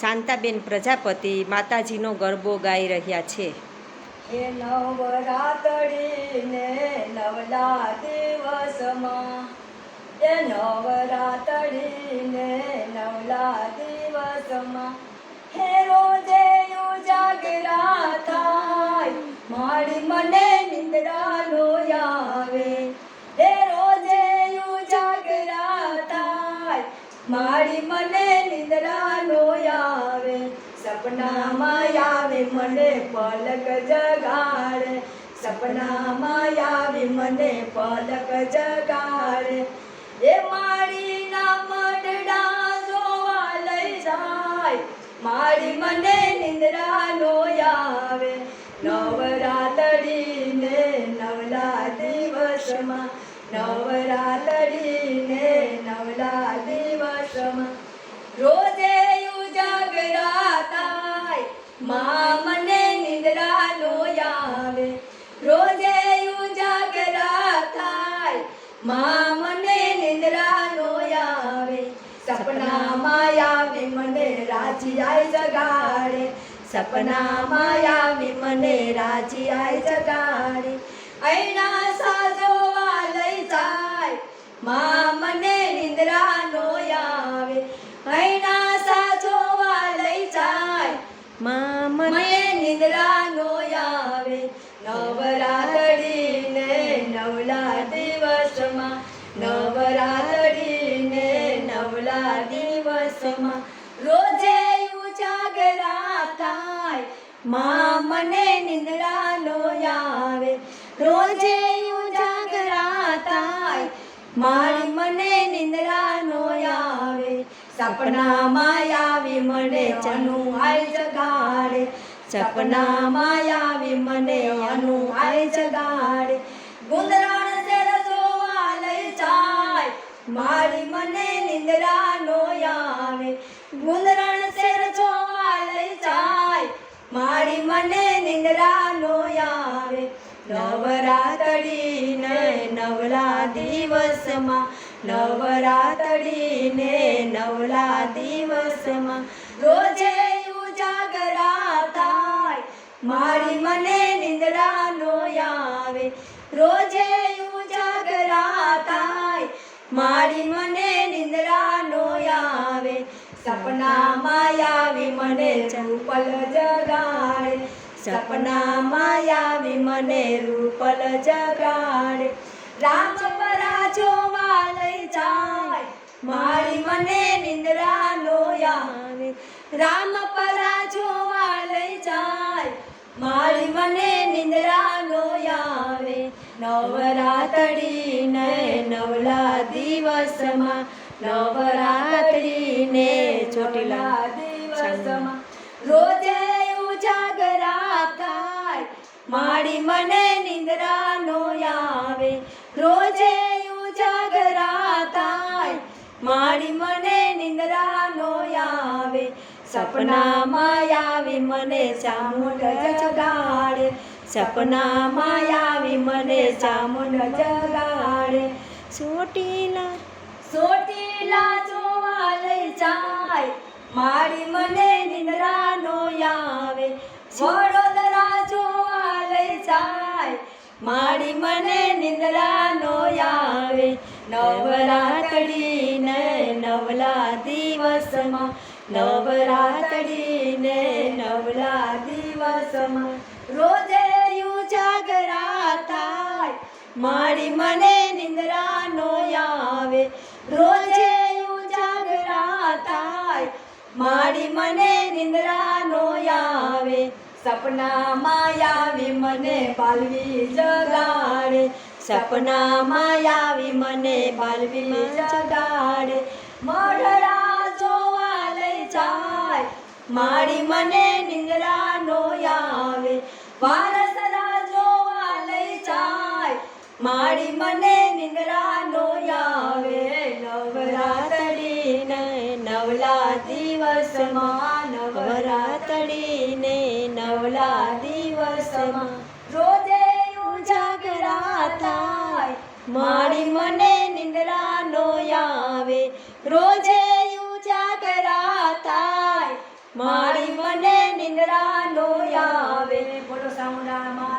શાંતાબેન પ્રજાપતિ માતાજીનો ગરબો ગાઈ રહ્યા છે। એ નવરાત્રિને નવલા દિવસમાં, એ નવરાત્રિને નવલા દિવસમાં, હે રોજે ઉજાગરા થાય, મારી મને નિંદ્રા નો આવે, હે રોજે ઉજાગરા થાય, મારી મને નિંદ્રા નો આવે, સપનામાં આવે મને પલક જગાડે, સપનામાં આવે મને પલક જગાડે, એ મારી ના મઢડા જોવા લઈ જાય, મારી મને નિંદ્રા નો આવે, નવરાત્રિને નવલા દિવસમાં, નવરાત્રિને નવલા દિવસમાં, રોજે ઉજાગરા થાય, માં મને નિંદ્રા નો આવે, રોજે ઉજાગરા થાય, માં મને નિંદ્રા નો આવે, સપનામાં આવે મને રાજીઆઈ જગાડે, સપનામાં આવે મને રાજીઆઈ જગાડે, ऐना સાજોવા લઈ જાય, માં મને નિંદ્રા નો આવે, ऐना સાજોવા લઈ જાય, માં મને મને નિંદ્રા નો આવે, નવરાત્રિને નવલા દિવસમાં, નવરાત્રિને નવલા દિવસમાં, રોજે ઉજાગરા થાય, માં મને નિંદ્રા નો આવે, રોજે ઉજાગરા થાય, મારી મને નિંદ્રા નો આવે, સપનામાં આવી મને ચનુ આઈ જગાડે, સપનામાં આવી મને અનુ આઈ જગાડે, ગુંદરાણ શેર જોવા લઈ જાય, મારી મને નિંદ્રા નો આવે, ગુંદરાણ શેર જોવા લઈ જાય, મારી મને નિંદ્રા નો આવે, નવરાત્રિને નવલા દિવસમાં, નવરાત્રિને નવલા દિવસમાં, રોજે ઉજાગરા થાય, મારી મને નિંદ્રા નો આવે, રોજે ઉજાગરા થાય, મારી મને નિંદ્રા નો આવે, સપનામાં આવી મને રૂપલ જગાડે, સપનામાં આવી મને રૂપલ જગાડે, રામ પરા જોવા લઈ જાય, મારી મને નિંદ્રા નો આવે, રામ પરા જોવા લઈ જાય, મારી મને નિંદ્રા નો આવે, નવરાત્રિને નવલા દિવસમાં, નવરાત્રિને ચોટીલા દિવસમાં, રોજે ઉજાગરા થાય, મારી મને નિંદ્રા નો આવે, રોજે ઉજાગરા થાય, મારી મને નિંદ્રા નો આવે, સપનામાં આવી મને ચામુંડ જગાડે, સપનામાં આવી મને ચામુંડ જગાડે, ચોટીલા ચોટીલા જોવા લઈ જાય, મારી મને નિંદ્રા નો આવે, વડોદરા જોવા લઈ જાય, મારી મને નિંદ્રા નો આવે, નવરાત્રિને નવલા દિવસમાં, નવરાત્રિને નવલા દિવસમાં, રોજે ઉજાગરા થાય, મારી મને નિંદ્રા નો આવે, રોજે ઉજાગરા થાય, મારી મને નિંદ્રા નો આવે, સપનામાં આવી મને બાલવી જગાડે, સપનામાં આવી મને બાલવી જગાડે, મઢડા જોવા લઈ જાય, મારી મને નિંદ્રા નો આવે, વારસરા જોવા લઈ જાય, મારી મને નિંદ્રા નો આવે, નવરાત્રિને નવલા દિવસમાં, નવરાત્રિને નવલા દિવસમાં, રોજે ઉજાગરા થાય, મારી મને નિંદ્રા નો આવે, રોજે ઉજાગરા થાય, મારી મને નિંદ્રા નો આવે. બોલો સામુંડામાં